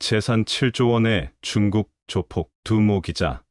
재산 7조 원의 중국 조폭 두모 기자,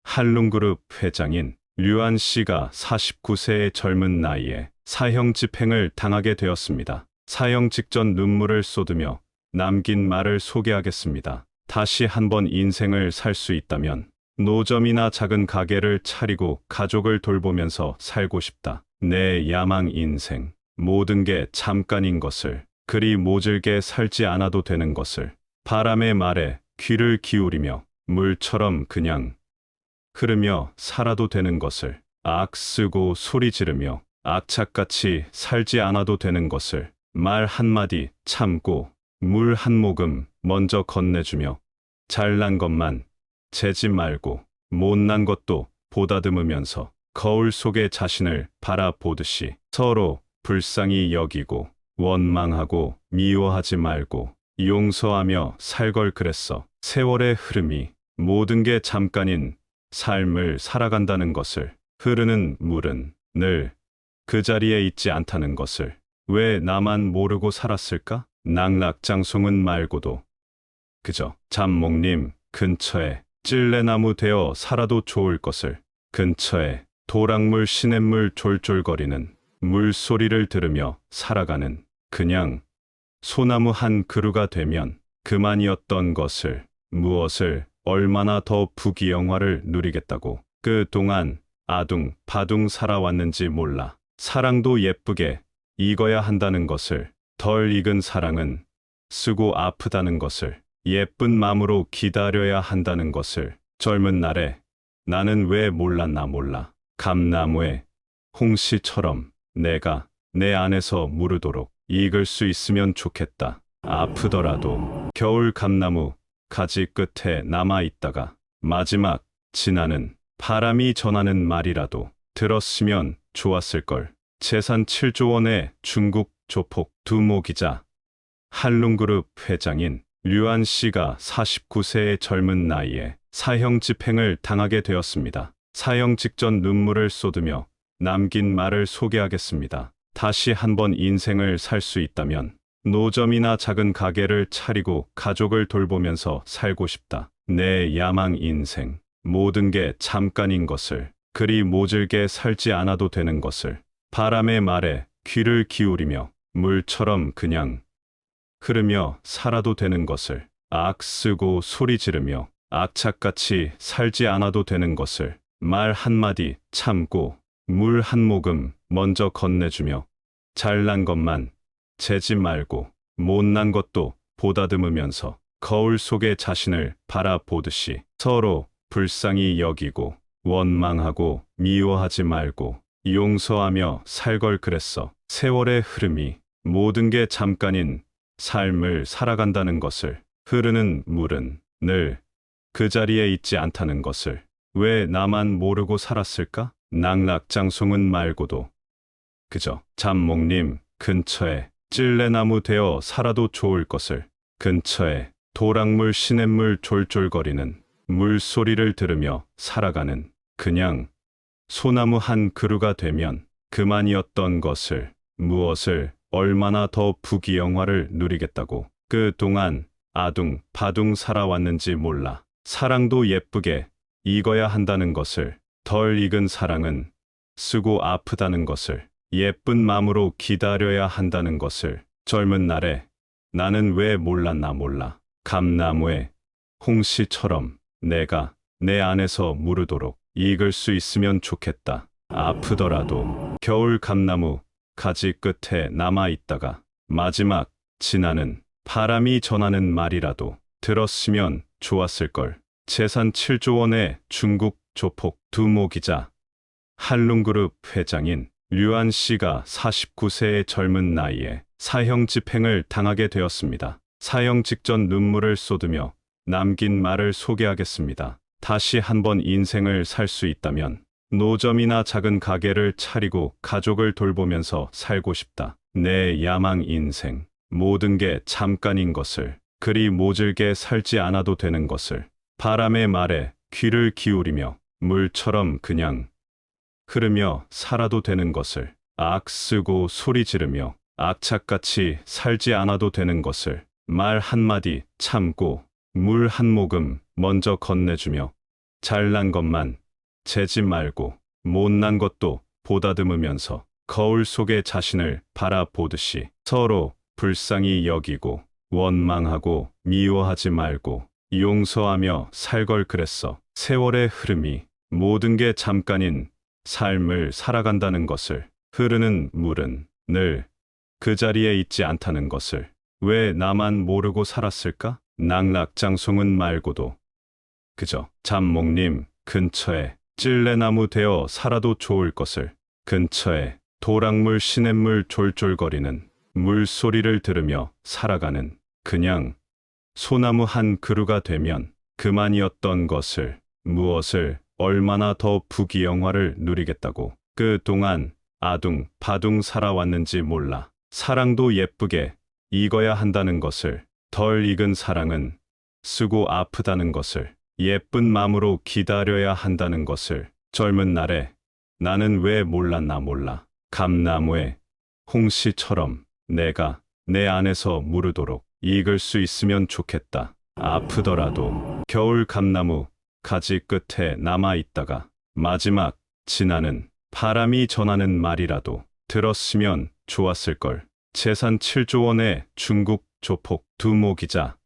한룽그룹 회장인 류안 씨가 49세의 젊은 나이에 사형 집행을 당하게 되었습니다. 사형 직전 눈물을 쏟으며 남긴 말을 소개하겠습니다. 다시 한번 인생을 살 수 있다면 노점이나 작은 가게를 차리고 가족을 돌보면서 살고 싶다. 내 야망 인생, 모든 게 잠깐인 것을, 그리 모질게 살지 않아도 되는 것을, 바람의 말에 귀를 기울이며 물처럼 그냥 흐르며 살아도 되는 것을, 악 쓰고 소리 지르며 악착같이 살지 않아도 되는 것을, 말 한마디 참고 물 한 모금 먼저 건네주며 잘난 것만 재지 말고 못난 것도 보다듬으면서 거울 속의 자신을 바라보듯이 서로 불쌍히 여기고 원망하고 미워하지 말고 용서하며 살 걸 그랬어. 세월의 흐름이 모든 게 잠깐인 삶을 살아간다는 것을, 흐르는 물은 늘 그 자리에 있지 않다는 것을, 왜 나만 모르고 살았을까? 낙락장송은 말고도 그저 잠목님 근처에 찔레나무 되어 살아도 좋을 것을, 근처에 도랑물 시냇물 졸졸거리는 물소리를 들으며 살아가는 그냥 소나무 한 그루가 되면 그만이었던 것을, 무엇을 얼마나 더 부귀영화를 누리겠다고 그동안 아둥바둥 살아왔는지 몰라. 사랑도 예쁘게 익어야 한다는 것을, 덜 익은 사랑은 쓰고 아프다는 것을, 예쁜 마음으로 기다려야 한다는 것을, 젊은 날에 나는 왜 몰랐나 몰라. 감나무에 홍시처럼 내가 내 안에서 무르도록 익을 수 있으면 좋겠다. 아프더라도 겨울 감나무 가지 끝에 남아있다가 마지막 지나는 바람이 전하는 말이라도 들었으면 좋았을걸. 재산 7조 원의 중국 조폭 두모 기자, 한룽그룹 회장인 류안 씨가 49세의 젊은 나이에 사형 집행을 당하게 되었습니다. 사형 직전 눈물을 쏟으며 남긴 말을 소개하겠습니다. 다시 한번 인생을 살 수 있다면 노점이나 작은 가게를 차리고 가족을 돌보면서 살고 싶다. 내 야망 인생, 모든 게 잠깐인 것을, 그리 모질게 살지 않아도 되는 것을, 바람의 말에 귀를 기울이며 물처럼 그냥 흐르며 살아도 되는 것을, 악 쓰고 소리 지르며 악착같이 살지 않아도 되는 것을, 말 한마디 참고 물 한 모금 먼저 건네주며 잘난 것만 재지 말고 못난 것도 보다듬으면서 거울 속의 자신을 바라보듯이 서로 불쌍히 여기고 원망하고 미워하지 말고 용서하며 살 걸 그랬어. 세월의 흐름이 모든 게 잠깐인 삶을 살아간다는 것을, 흐르는 물은 늘 그 자리에 있지 않다는 것을, 왜 나만 모르고 살았을까? 낙락장송은 말고도 그저 잠목님 근처에 찔레나무 되어 살아도 좋을 것을, 근처에 도랑물 시냇물 졸졸거리는 물소리를 들으며 살아가는 그냥 소나무 한 그루가 되면 그만이었던 것을, 무엇을 얼마나 더 부귀영화를 누리겠다고 그동안 아둥바둥 살아왔는지 몰라. 사랑도 예쁘게 익어야 한다는 것을, 덜 익은 사랑은 쓰고 아프다는 것을, 예쁜 마음으로 기다려야 한다는 것을, 젊은 날에 나는 왜 몰랐나 몰라. 감나무에 홍시처럼 내가 내 안에서 무르도록 익을 수 있으면 좋겠다. 아프더라도 겨울 감나무 가지 끝에 남아있다가 마지막 지나는 바람이 전하는 말이라도 들었으면 좋았을걸. 재산 7조 원의 중국 조폭 두모 기자, 한룽그룹 회장인 류안 씨가 49세의 젊은 나이에 사형 집행을 당하게 되었습니다. 사형 직전 눈물을 쏟으며 남긴 말을 소개하겠습니다. 다시 한번 인생을 살 수 있다면 노점이나 작은 가게를 차리고 가족을 돌보면서 살고 싶다. 내 야망 인생, 모든 게 잠깐인 것을, 그리 모질게 살지 않아도 되는 것을, 바람의 말에 귀를 기울이며 물처럼 그냥 흐르며 살아도 되는 것을, 악 쓰고 소리 지르며 악착같이 살지 않아도 되는 것을, 말 한마디 참고 물 한 모금 먼저 건네주며 잘난 것만 재지 말고 못난 것도 보다듬으면서 거울 속의 자신을 바라보듯이 서로 불쌍히 여기고 원망하고 미워하지 말고 용서하며 살 걸 그랬어. 세월의 흐름이 모든 게 잠깐인 삶을 살아간다는 것을, 흐르는 물은 늘 그 자리에 있지 않다는 것을, 왜 나만 모르고 살았을까? 낙락장송은 말고도 그저 잠목님 근처에 찔레나무 되어 살아도 좋을 것을, 근처에 도랑물 시냇물 졸졸거리는 물소리를 들으며 살아가는 그냥 소나무 한 그루가 되면 그만이었던 것을, 무엇을 얼마나 더 부귀영화를 누리겠다고 그동안 아둥바둥 살아왔는지 몰라. 사랑도 예쁘게 익어야 한다는 것을, 덜 익은 사랑은 쓰고 아프다는 것을, 예쁜 마음으로 기다려야 한다는 것을, 젊은 날에 나는 왜 몰랐나 몰라. 감나무의 홍시처럼 내가 내 안에서 무르도록 익을 수 있으면 좋겠다. 아프더라도 겨울 감나무 가지 끝에 남아 있다가 마지막 지나는 바람이 전하는 말이라도 들었으면 좋았을 걸. 재산 7조 원의 중국 조폭 두모 기자,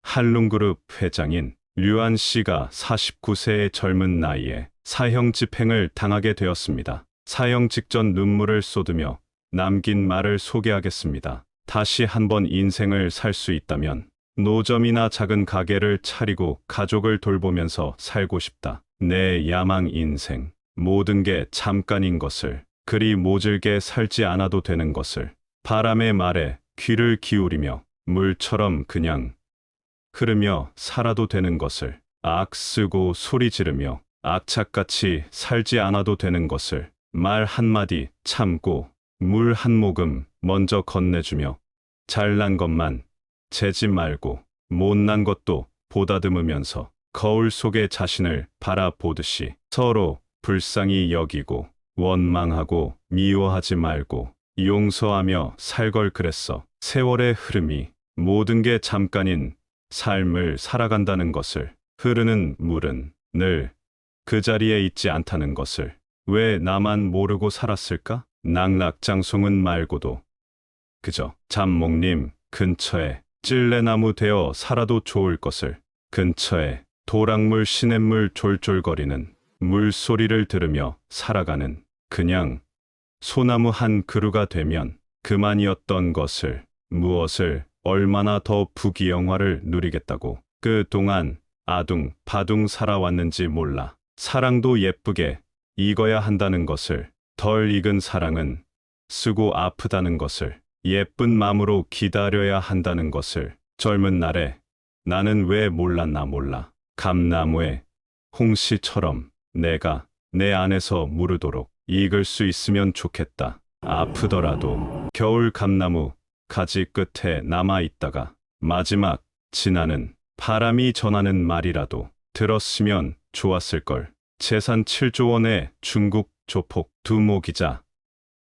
한룽그룹 회장인 류안 씨가 49세의 젊은 나이에 사형 집행을 당하게 되었습니다. 사형 직전 눈물을 쏟으며 남긴 말을 소개하겠습니다. 다시 한번 인생을 살 수 있다면 노점이나 작은 가게를 차리고 가족을 돌보면서 살고 싶다. 내 야망 인생, 모든 게 잠깐인 것을, 그리 모질게 살지 않아도 되는 것을, 바람의 말에 귀를 기울이며 물처럼 그냥 흐르며 살아도 되는 것을, 악쓰고 소리 지르며 악착같이 살지 않아도 되는 것을, 말 한마디 참고 물 한 모금 먼저 건네주며 잘난 것만 재지 말고 못난 것도 보다듬으면서 거울 속의 자신을 바라보듯이 서로 불쌍히 여기고 원망하고 미워하지 말고 용서하며 살 걸 그랬어. 세월의 흐름이 모든 게 잠깐인 삶을 살아간다는 것을, 흐르는 물은 늘 그 자리에 있지 않다는 것을, 왜 나만 모르고 살았을까? 낙락장송은 말고도 그저 잠목님 근처에 찔레나무 되어 살아도 좋을 것을, 근처에 도랑물 시냇물 졸졸거리는 물소리를 들으며 살아가는 그냥 소나무 한 그루가 되면 그만이었던 것을, 무엇을 얼마나 더 부귀영화를 누리겠다고 그동안 아둥바둥 살아왔는지 몰라. 사랑도 예쁘게 익어야 한다는 것을, 덜 익은 사랑은 쓰고 아프다는 것을, 예쁜 마음으로 기다려야 한다는 것을, 젊은 날에 나는 왜 몰랐나 몰라. 감나무의 홍시처럼 내가 내 안에서 무르도록 익을 수 있으면 좋겠다. 아프더라도 겨울 감나무 가지 끝에 남아 있다가 마지막 지나는 바람이 전하는 말이라도 들었으면 좋았을 걸. 재산 7조 원의 중국 조폭 두모 기자,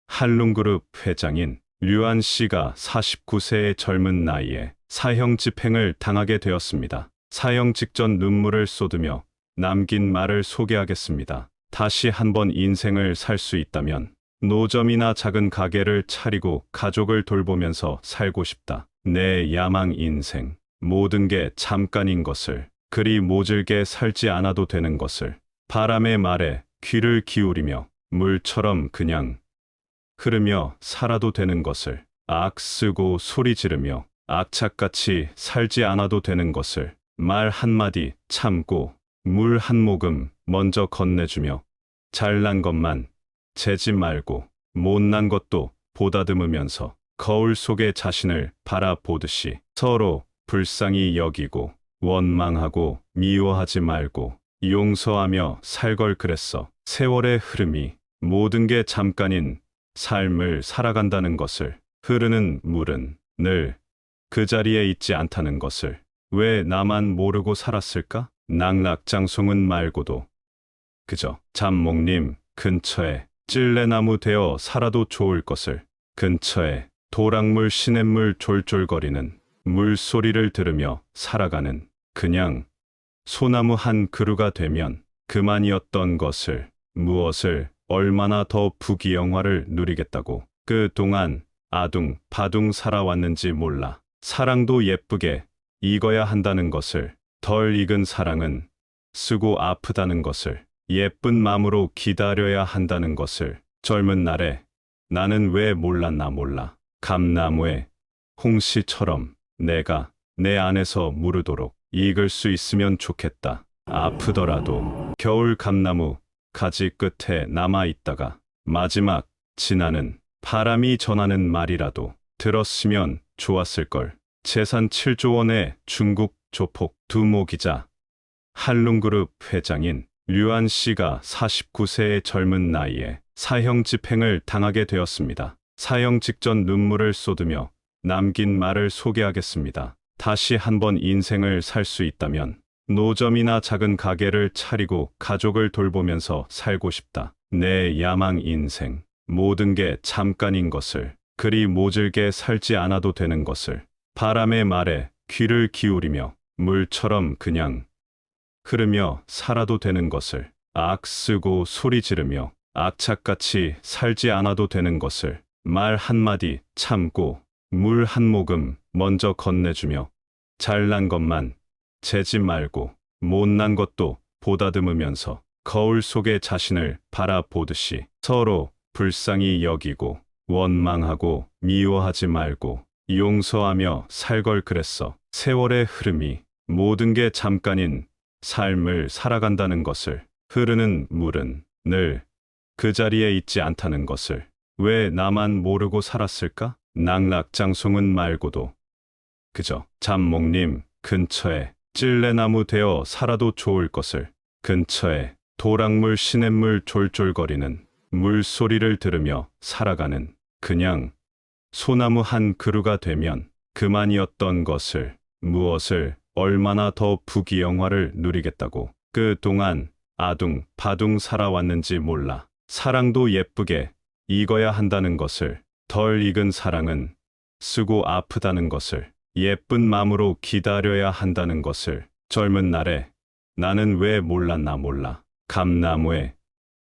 한룽그룹 회장인 류안 씨가 49세의 젊은 나이에 사형 집행을 당하게 되었습니다. 사형 직전 눈물을 쏟으며 남긴 말을 소개하겠습니다. 다시 한번 인생을 살 수 있다면 노점이나 작은 가게를 차리고 가족을 돌보면서 살고 싶다. 내 야망 인생, 모든 게 잠깐인 것을, 그리 모질게 살지 않아도 되는 것을, 바람의 말에 귀를 기울이며 물처럼 그냥 흐르며 살아도 되는 것을, 악쓰고 소리 지르며 악착같이 살지 않아도 되는 것을, 말 한마디 참고 물 한 모금 먼저 건네주며 잘난 것만 재지 말고 못난 것도 보다듬으면서 거울 속의 자신을 바라보듯이 서로 불쌍히 여기고 원망하고 미워하지 말고 용서하며 살 걸 그랬어. 세월의 흐름이 모든 게 잠깐인 삶을 살아간다는 것을, 흐르는 물은 늘 그 자리에 있지 않다는 것을, 왜 나만 모르고 살았을까? 낙락장송은 말고도 그저 잠목님 근처에 찔레나무 되어 살아도 좋을 것을, 근처에 도랑물 시냇물 졸졸거리는 물소리를 들으며 살아가는 그냥 소나무 한 그루가 되면 그만이었던 것을, 무엇을 얼마나 더 부귀영화를 누리겠다고 그동안 아둥바둥 살아왔는지 몰라. 사랑도 예쁘게 익어야 한다는 것을, 덜 익은 사랑은 쓰고 아프다는 것을, 예쁜 마음으로 기다려야 한다는 것을 젊은 날에 나는 왜 몰랐나 몰라. 감나무에 홍시처럼 내가 내 안에서 무르도록 익을 수 있으면 좋겠다. 아프더라도 겨울 감나무 가지 끝에 남아 있다가 마지막 지나는 바람이 전하는 말이라도 들었으면 좋았을걸. 재산 7조 원의 중국 조폭 두모 기자, 한룽그룹 회장인 류안 씨가 49세의 젊은 나이에 사형 집행을 당하게 되었습니다. 사형 직전 눈물을 쏟으며 남긴 말을 소개하겠습니다. 다시 한번 인생을 살 수 있다면 노점이나 작은 가게를 차리고 가족을 돌보면서 살고 싶다. 내 야망 인생, 모든 게 잠깐인 것을, 그리 모질게 살지 않아도 되는 것을, 바람의 말에 귀를 기울이며 물처럼 그냥 흐르며 살아도 되는 것을, 악 쓰고 소리 지르며 악착같이 살지 않아도 되는 것을, 말 한마디 참고 물 한 모금 먼저 건네주며 잘난 것만 재지 말고 못난 것도 보다듬으면서 거울 속의 자신을 바라보듯이 서로 불쌍히 여기고 원망하고 미워하지 말고 용서하며 살 걸 그랬어. 세월의 흐름이 모든 게 잠깐인 삶을 살아간다는 것을, 흐르는 물은 늘 그 자리에 있지 않다는 것을, 왜 나만 모르고 살았을까? 낙락장송은 말고도 그저 잠목님 근처에 찔레나무 되어 살아도 좋을 것을, 근처에 도랑물 시냇물 졸졸거리는 물소리를 들으며 살아가는 그냥 소나무 한 그루가 되면 그만이었던 것을, 무엇을 얼마나 더 부귀영화를 누리겠다고 그동안 아둥바둥 살아왔는지 몰라. 사랑도 예쁘게 익어야 한다는 것을, 덜 익은 사랑은 쓰고 아프다는 것을, 예쁜 마음으로 기다려야 한다는 것을 젊은 날에 나는 왜 몰랐나 몰라. 감나무에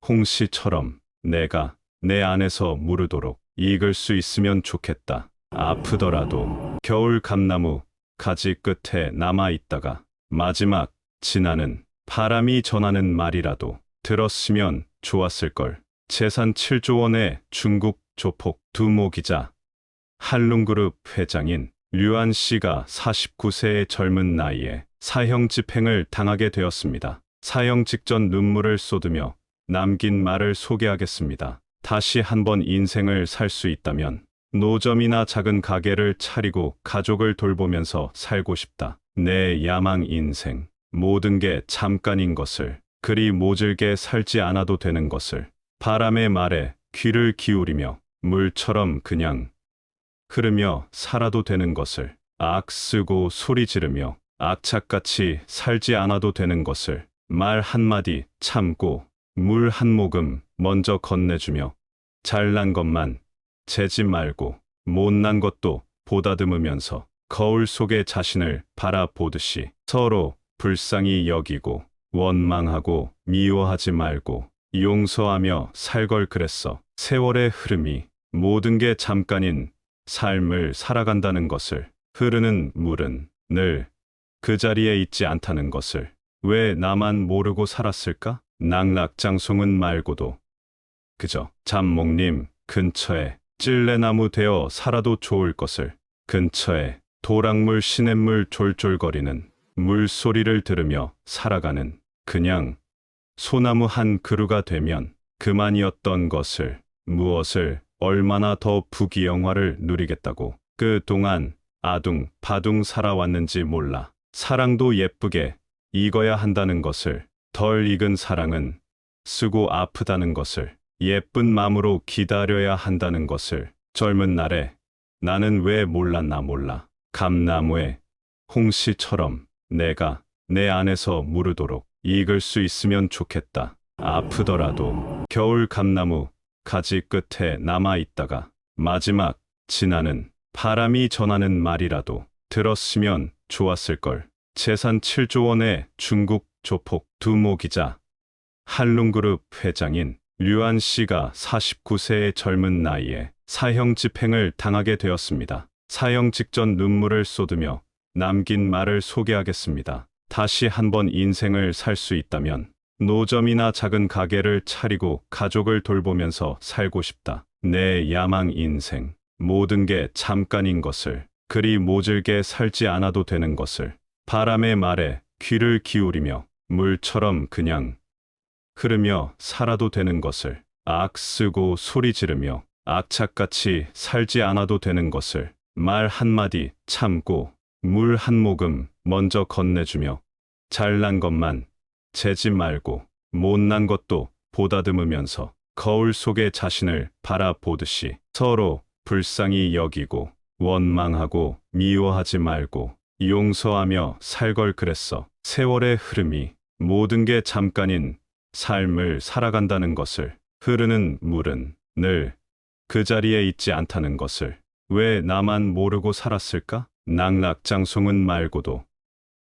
홍시처럼 내가 내 안에서 무르도록 익을 수 있으면 좋겠다. 아프더라도 겨울 감나무 가지 끝에 남아 있다가 마지막 지나는 바람이 전하는 말이라도 들었으면 좋았을걸. 재산 7조 원의 중국 조폭 두모 기자, 한룽그룹 회장인 류안 씨가 49세의 젊은 나이에 사형 집행을 당하게 되었습니다. 사형 직전 눈물을 쏟으며 남긴 말을 소개하겠습니다. 다시 한번 인생을 살 수 있다면 노점이나 작은 가게를 차리고 가족을 돌보면서 살고 싶다. 내 야망 인생, 모든 게 잠깐인 것을, 그리 모질게 살지 않아도 되는 것을, 바람의 말에 귀를 기울이며 물처럼 그냥 흐르며 살아도 되는 것을, 악 쓰고 소리 지르며 악착같이 살지 않아도 되는 것을, 말 한마디 참고 물 한 모금 먼저 건네주며 잘난 것만 재지 말고 못난 것도 보다듬으면서 거울 속의 자신을 바라보듯이 서로 불쌍히 여기고 원망하고 미워하지 말고 용서하며 살 걸 그랬어. 세월의 흐름이 모든 게 잠깐인 삶을 살아간다는 것을, 흐르는 물은 늘 그 자리에 있지 않다는 것을, 왜 나만 모르고 살았을까? 낙락장송은 말고도 그저 잠목님 근처에 찔레나무 되어 살아도 좋을 것을, 근처에 도랑물 시냇물 졸졸거리는 물소리를 들으며 살아가는 그냥 소나무 한 그루가 되면 그만이었던 것을, 무엇을 얼마나 더 부귀영화를 누리겠다고 그동안 아둥바둥 살아왔는지 몰라. 사랑도 예쁘게 익어야 한다는 것을, 덜 익은 사랑은 쓰고 아프다는 것을, 예쁜 마음으로 기다려야 한다는 것을 젊은 날에 나는 왜 몰랐나 몰라. 감나무에 홍시처럼 내가 내 안에서 무르도록 익을 수 있으면 좋겠다. 아프더라도 겨울 감나무 가지 끝에 남아 있다가 마지막 지나는 바람이 전하는 말이라도 들었으면 좋았을걸. 재산 7조 원의 중국 조폭 두모 기자, 한룽그룹 회장인 류안 씨가 49세의 젊은 나이에 사형 집행을 당하게 되었습니다. 사형 직전 눈물을 쏟으며 남긴 말을 소개하겠습니다. 다시 한번 인생을 살 수 있다면 노점이나 작은 가게를 차리고 가족을 돌보면서 살고 싶다. 내 야망 인생, 모든 게 잠깐인 것을, 그리 모질게 살지 않아도 되는 것을, 바람의 말에 귀를 기울이며 물처럼 그냥 흐르며 살아도 되는 것을, 악쓰고 소리 지르며 악착같이 살지 않아도 되는 것을, 말 한마디 참고 물 한 모금 먼저 건네주며 잘난 것만 재지 말고 못난 것도 보다듬으면서 거울 속의 자신을 바라보듯이 서로 불쌍히 여기고 원망하고 미워하지 말고 용서하며 살 걸 그랬어. 세월의 흐름이 모든 게 잠깐인 삶을 살아간다는 것을, 흐르는 물은 늘 그 자리에 있지 않다는 것을, 왜 나만 모르고 살았을까? 낙락장송은 말고도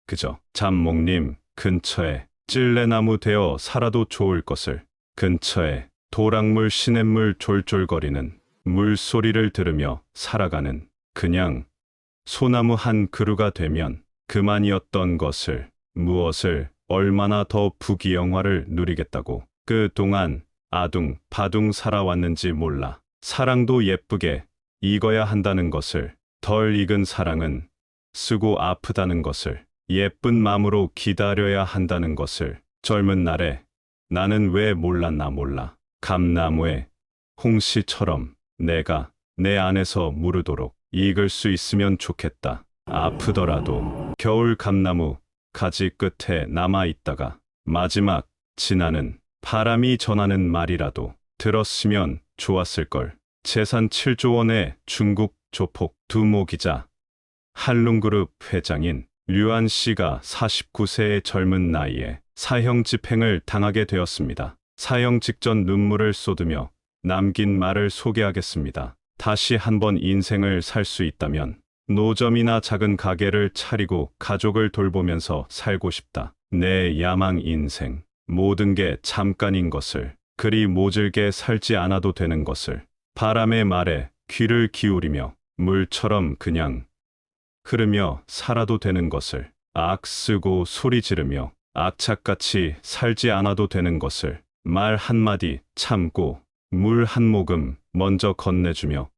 그저 잠목님 근처에 찔레나무 되어 살아도 좋을 것을, 근처에 도랑물 시냇물 졸졸거리는 물소리를 들으며 살아가는 그냥 소나무 한 그루가 되면 그만이었던 것을, 무엇을 얼마나 더 부귀영화를 누리겠다고 그동안 아둥바둥 살아왔는지 몰라. 사랑도 예쁘게 익어야 한다는 것을, 덜 익은 사랑은 쓰고 아프다는 것을, 예쁜 마음으로 기다려야 한다는 것을, 젊은 날에 나는 왜 몰랐나 몰라. 감나무에 홍시처럼 내가 내 안에서 무르도록 익을 수 있으면 좋겠다. 아프더라도 겨울 감나무 가지 끝에 남아있다가 마지막 지나는 바람이 전하는 말이라도 들었으면 좋았을걸. 재산 7조 원의 중국 조폭 두모 기자, 한룽그룹 회장인 류안 씨가 49세의 젊은 나이에 사형 집행을 당하게 되었습니다. 사형 직전 눈물을 쏟으며 남긴 말을 소개하겠습니다. 다시 한번 인생을 살 수 있다면 노점이나 작은 가게를 차리고 가족을 돌보면서 살고 싶다. 내 야망 인생, 모든 게 잠깐인 것을, 그리 모질게 살지 않아도 되는 것을, 바람의 말에 귀를 기울이며 물처럼 그냥 흐르며 살아도 되는 것을, 악쓰고 소리 지르며 악착같이 살지 않아도 되는 것을, 말 한마디 참고 물 한 모금 먼저 건네주며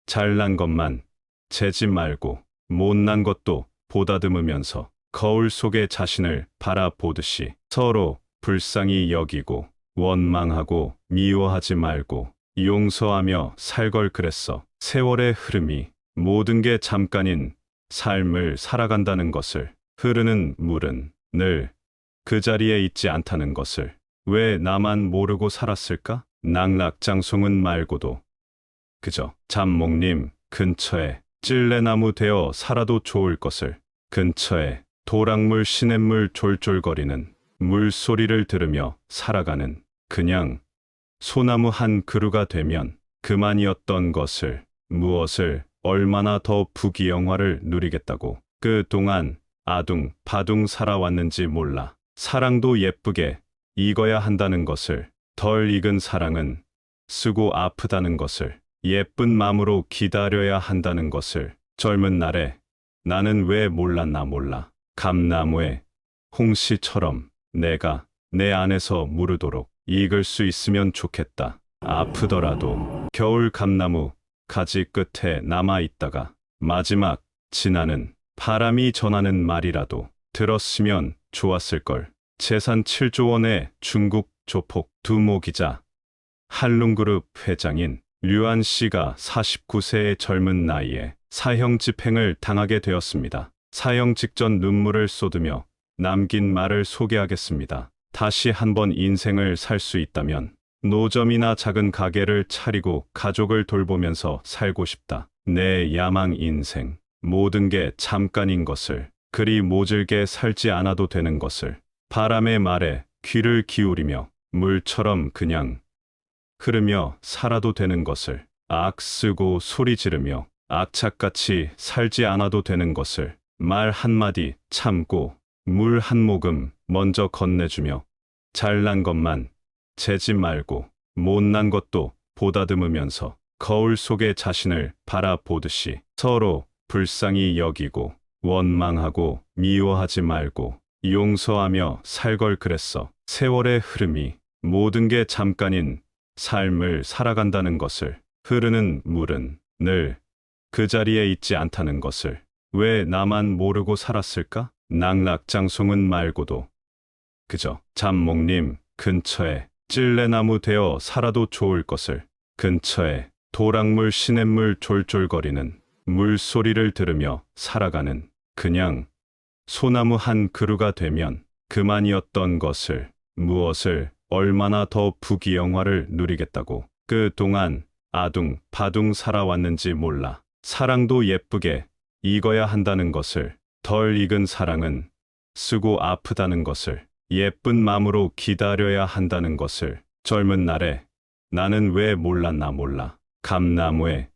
잘난 것만 재지 말고 못난 것도 보다듬으면서 거울 속의 자신을 바라보듯이 서로 불쌍히 여기고 원망하고 미워하지 말고 용서하며 살 걸 그랬어. 세월의 흐름이 모든 게 잠깐인 삶을 살아간다는 것을, 흐르는 물은 늘 그 자리에 있지 않다는 것을, 왜 나만 모르고 살았을까? 낙락장송은 말고도 그저 잠목님 근처에 찔레나무 되어 살아도 좋을 것을, 근처에 도랑물 시냇물 졸졸거리는 물소리를 들으며 살아가는 그냥 소나무 한 그루가 되면 그만이었던 것을, 무엇을 얼마나 더 부귀영화를 누리겠다고 그동안 아둥바둥 살아왔는지 몰라. 사랑도 예쁘게 익어야 한다는 것을, 덜 익은 사랑은 쓰고 아프다는 것을, 예쁜 마음으로 기다려야 한다는 것을, 젊은 날에 나는 왜 몰랐나 몰라. 감나무에 홍시처럼 내가 내 안에서 무르도록 익을 수 있으면 좋겠다. 아프더라도 겨울 감나무 가지 끝에 남아있다가 마지막 지나는 바람이 전하는 말이라도 들었으면 좋았을걸. 재산 7조 원의 중국 조폭 두모 기자, 한룽그룹 회장인 류안 씨가 49세의 젊은 나이에 사형 집행을 당하게 되었습니다. 사형 직전 눈물을 쏟으며 남긴 말을 소개하겠습니다. 다시 한번 인생을 살 수 있다면 노점이나 작은 가게를 차리고 가족을 돌보면서 살고 싶다. 내 야망 인생, 모든 게 잠깐인 것을, 그리 모질게 살지 않아도 되는 것을, 바람의 말에 귀를 기울이며 물처럼 그냥 흐르며 살아도 되는 것을, 악쓰고 소리 지르며 악착같이 살지 않아도 되는 것을, 말 한마디 참고 물 한 모금 먼저 건네주며 잘난 것만 재지 말고 못난 것도 보다듬으면서 거울 속의 자신을 바라보듯이 서로 불쌍히 여기고 원망하고 미워하지 말고 용서하며 살 걸 그랬어. 세월의 흐름이 모든 게 잠깐인 삶을 살아간다는 것을, 흐르는 물은 늘 그 자리에 있지 않다는 것을, 왜 나만 모르고 살았을까? 낙락장송은 말고도 그저 잠목님 근처에 찔레나무 되어 살아도 좋을 것을, 근처에 도랑물 시냇물 졸졸거리는 물소리를 들으며 살아가는 그냥 소나무 한 그루가 되면 그만이었던 것을, 무엇을 얼마나 더 부귀영화를 누리겠다고 그동안 아둥바둥 살아왔는지 몰라. 사랑도 예쁘게 익어야 한다는 것을, 덜 익은 사랑은 쓰고 아프다는 것을, 예쁜 마음으로 기다려야 한다는 것을, 젊은 날에 나는 왜 몰랐나 몰라. 감나무에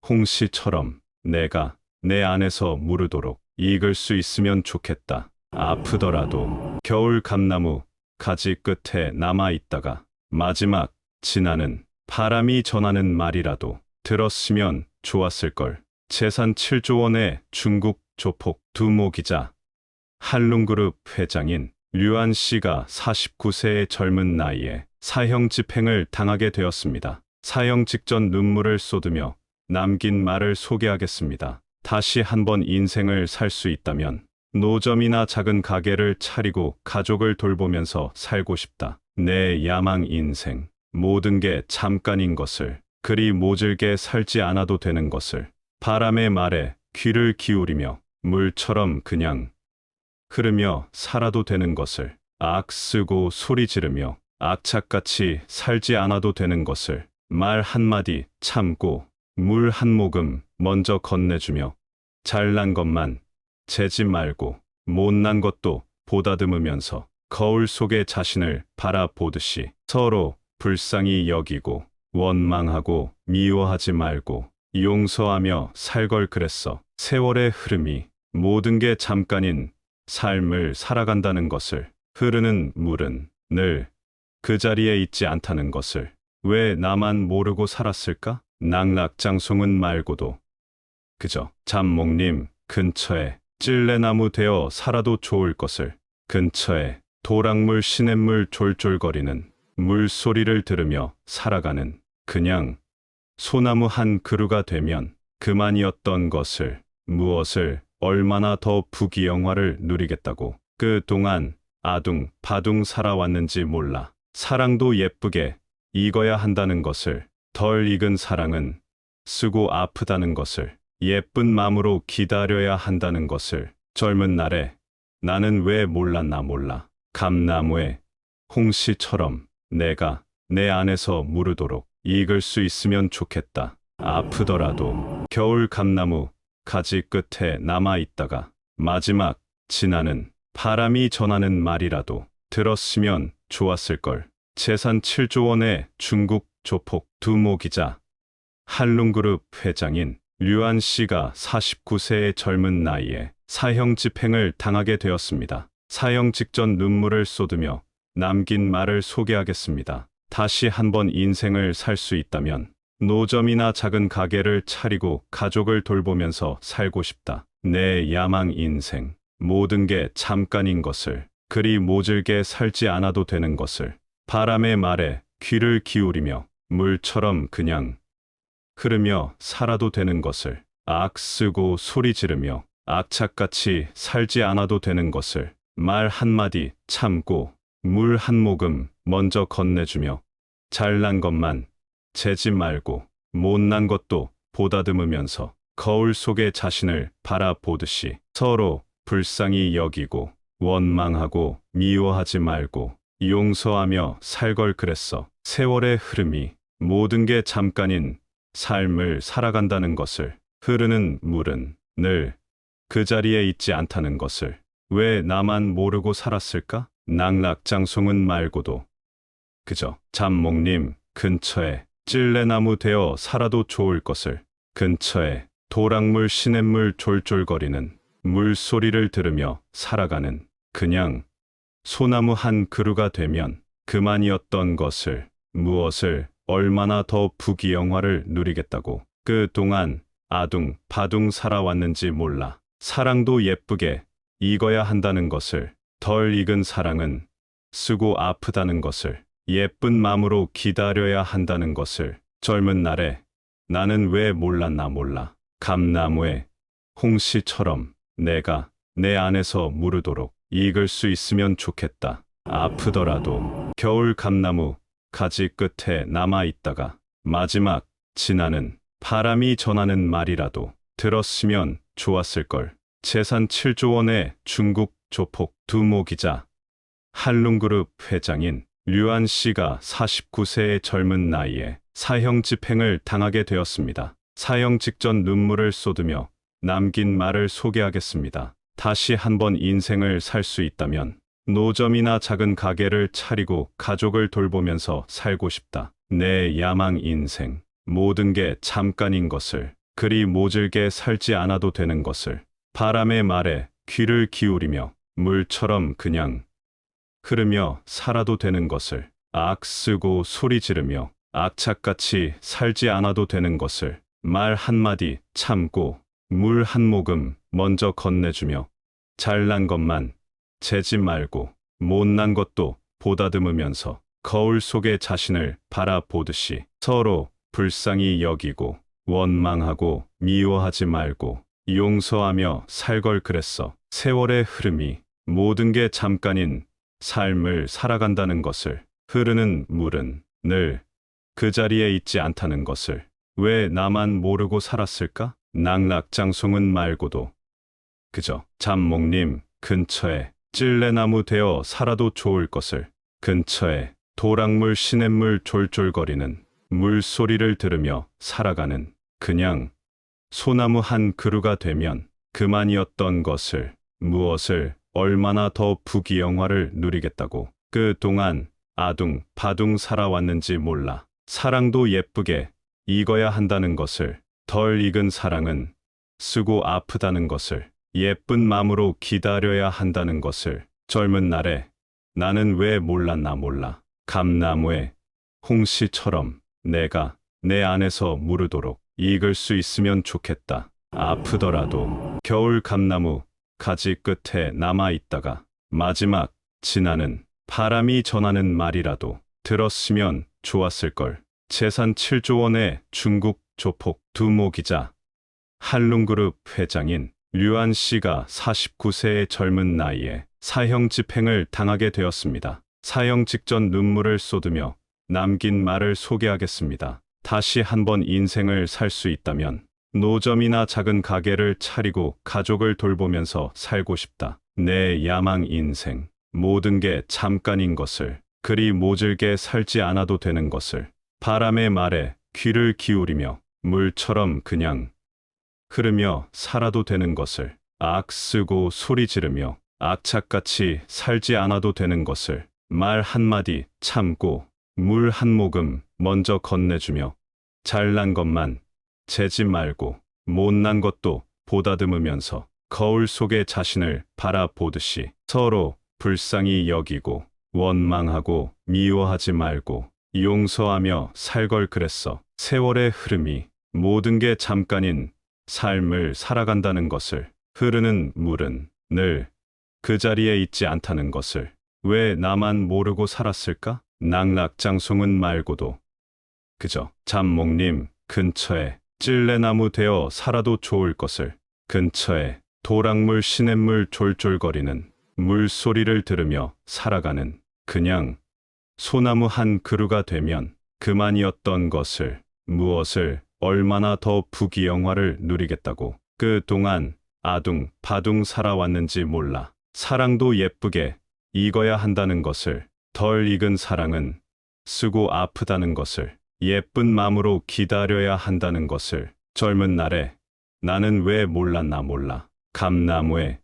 홍시처럼 내가 내 안에서 무르도록 익을 수 있으면 좋겠다. 아프더라도 겨울 감나무 가지 끝에 남아있다가 마지막 지나는 바람이 전하는 말이라도 들었으면 좋았을걸. 재산 7조 원의 중국 조폭 두모 기자, 한룽그룹 회장인 류안 씨가 49세의 젊은 나이에 사형 집행을 당하게 되었습니다. 사형 직전 눈물을 쏟으며 남긴 말을 소개하겠습니다. 다시 한번 인생을 살 수 있다면 노점이나 작은 가게를 차리고 가족을 돌보면서 살고 싶다. 내 야망 인생, 모든 게 잠깐인 것을, 그리 모질게 살지 않아도 되는 것을, 바람의 말에 귀를 기울이며 물처럼 그냥 흐르며 살아도 되는 것을, 악쓰고 소리 지르며 악착같이 살지 않아도 되는 것을, 말 한마디 참고 물 한 모금 먼저 건네주며 잘난 것만 재지 말고 못난 것도 보다듬으면서 거울 속의 자신을 바라보듯이 서로 불쌍히 여기고 원망하고 미워하지 말고 용서하며 살 걸 그랬어. 세월의 흐름이 모든 게 잠깐인 삶을 살아간다는 것을, 흐르는 물은 늘 그 자리에 있지 않다는 것을, 왜 나만 모르고 살았을까? 낙락장송은 말고도 그저 잠목님 근처에 찔레나무 되어 살아도 좋을 것을, 근처에 도랑물 시냇물 졸졸거리는 물소리를 들으며 살아가는 그냥 소나무 한 그루가 되면 그만이었던 것을, 무엇을 얼마나 더 부귀영화를 누리겠다고 그동안 아둥바둥 살아왔는지 몰라. 사랑도 예쁘게 익어야 한다는 것을, 덜 익은 사랑은 쓰고 아프다는 것을, 예쁜 마음으로 기다려야 한다는 것을, 젊은 날에 나는 왜 몰랐나 몰라. 감나무에 홍시처럼 내가 내 안에서 무르도록 익을 수 있으면 좋겠다. 아프더라도 겨울 감나무 가지 끝에 남아있다가 마지막 지나는 바람이 전하는 말이라도 들었으면 좋았을걸. 재산 7조 원의 중국 조폭 두모 기자, 한룽그룹 회장인 류안 씨가 49세의 젊은 나이에 사형 집행을 당하게 되었습니다. 사형 직전 눈물을 쏟으며 남긴 말을 소개하겠습니다. 다시 한번 인생을 살 수 있다면 노점이나 작은 가게를 차리고 가족을 돌보면서 살고 싶다. 내 야망 인생, 모든 게 잠깐인 것을, 그리 모질게 살지 않아도 되는 것을, 바람의 말에 귀를 기울이며 물처럼 그냥 흐르며 살아도 되는 것을, 악쓰고 소리 지르며 악착같이 살지 않아도 되는 것을, 말 한마디 참고 물 한 모금 먼저 건네주며 잘난 것만 재지 말고 못난 것도 보다듬으면서 거울 속의 자신을 바라보듯이 서로 불쌍히 여기고 원망하고 미워하지 말고 용서하며 살 걸 그랬어. 세월의 흐름이 모든 게 잠깐인 삶을 살아간다는 것을, 흐르는 물은 늘 그 자리에 있지 않다는 것을, 왜 나만 모르고 살았을까? 낙락장송은 말고도 그저 잠목님 근처에 찔레나무 되어 살아도 좋을 것을, 근처에 도랑물 시냇물 졸졸거리는 물소리를 들으며 살아가는 그냥 소나무 한 그루가 되면 그만이었던 것을, 무엇을, 얼마나 더 부귀영화를 누리겠다고 그동안 아둥바둥 살아왔는지 몰라. 사랑도 예쁘게 익어야 한다는 것을, 덜 익은 사랑은 쓰고 아프다는 것을, 예쁜 마음으로 기다려야 한다는 것을. 젊은 날에 나는 왜 몰랐나 몰라. 감나무에 홍시처럼 내가 내 안에서 무르도록 익을 수 있으면 좋겠다. 아프더라도 겨울 감나무 가지 끝에 남아 있다가 마지막 지나는 바람이 전하는 말이라도 들었으면 좋았을걸. 재산 7조 원의 중국 조폭 두모 기자, 한룽그룹 회장인 류안 씨가 49세의 젊은 나이에 사형 집행을 당하게 되었습니다. 사형 직전 눈물을 쏟으며 남긴 말을 소개하겠습니다. 다시 한번 인생을 살 수 있다면 노점이나 작은 가게를 차리고 가족을 돌보면서 살고 싶다. 내 야망 인생, 모든 게 잠깐인 것을, 그리 모질게 살지 않아도 되는 것을, 바람의 말에 귀를 기울이며 물처럼 그냥 흐르며 살아도 되는 것을, 악 쓰고 소리 지르며 악착같이 살지 않아도 되는 것을, 말 한마디 참고 물 한 모금 먼저 건네주며 잘난 것만 재지 말고 못난 것도 보다듬으면서 거울 속의 자신을 바라보듯이 서로 불쌍히 여기고 원망하고 미워하지 말고 용서하며 살 걸 그랬어. 세월의 흐름이 모든 게 잠깐인 삶을 살아간다는 것을, 흐르는 물은 늘 그 자리에 있지 않다는 것을. 왜 나만 모르고 살았을까? 낙락장송은 말고도 그저 잠목님 근처에 찔레나무 되어 살아도 좋을 것을, 근처에 도랑물 시냇물 졸졸거리는 물소리를 들으며 살아가는 그냥 소나무 한 그루가 되면 그만이었던 것을, 무엇을, 얼마나 더 부귀영화를 누리겠다고 그동안 아둥바둥 살아왔는지 몰라. 사랑도 예쁘게 익어야 한다는 것을, 덜 익은 사랑은 쓰고 아프다는 것을, 예쁜 마음으로 기다려야 한다는 것을. 젊은 날에 나는 왜 몰랐나 몰라. 감나무에 홍시처럼 내가 내 안에서 무르도록 익을 수 있으면 좋겠다. 아프더라도 겨울 감나무 가지 끝에 남아 있다가 마지막 지나는 바람이 전하는 말이라도 들었으면 좋았을걸. 재산 7조 원의 중국 조폭 두모 기자, 한룽그룹 회장인 류안 씨가 49세의 젊은 나이에 사형 집행을 당하게 되었습니다. 사형 직전 눈물을 쏟으며 남긴 말을 소개하겠습니다. 다시 한번 인생을 살 수 있다면 노점이나 작은 가게를 차리고 가족을 돌보면서 살고 싶다. 내 야망 인생, 모든 게 잠깐인 것을, 그리 모질게 살지 않아도 되는 것을, 바람의 말에 귀를 기울이며 물처럼 그냥 흐르며 살아도 되는 것을, 악 쓰고 소리 지르며 악착같이 살지 않아도 되는 것을, 말 한마디 참고 물 한 모금 먼저 건네주며 잘난 것만 재지 말고 못난 것도 보다듬으면서 거울 속의 자신을 바라보듯이 서로 불쌍히 여기고 원망하고 미워하지 말고 용서하며 살 걸 그랬어. 세월의 흐름이 모든 게 잠깐인 삶을 살아간다는 것을, 흐르는 물은 늘 그 자리에 있지 않다는 것을. 왜 나만 모르고 살았을까? 낙락장송은 말고도 그저 잠목님 근처에 찔레나무 되어 살아도 좋을 것을, 근처에 도랑물 시냇물 졸졸거리는 물소리를 들으며 살아가는 그냥 소나무 한 그루가 되면 그만이었던 것을, 무엇을, 얼마나 더 부귀영화를 누리겠다고 그동안 아둥바둥 살아왔는지 몰라. 사랑도 예쁘게 익어야 한다는 것을, 덜 익은 사랑은 쓰고 아프다는 것을, 예쁜 마음으로 기다려야 한다는 것을. 젊은 날에 나는 왜 몰랐나 몰라. 감나무에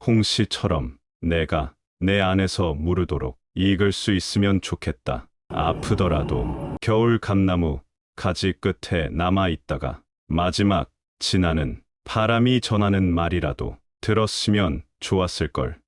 홍시처럼 내가 내 안에서 무르도록 익을 수 있으면 좋겠다. 아프더라도 겨울 감나무 가지 끝에 남아 있다가 마지막 지나는 바람이 전하는 말이라도 들었으면 좋았을 걸.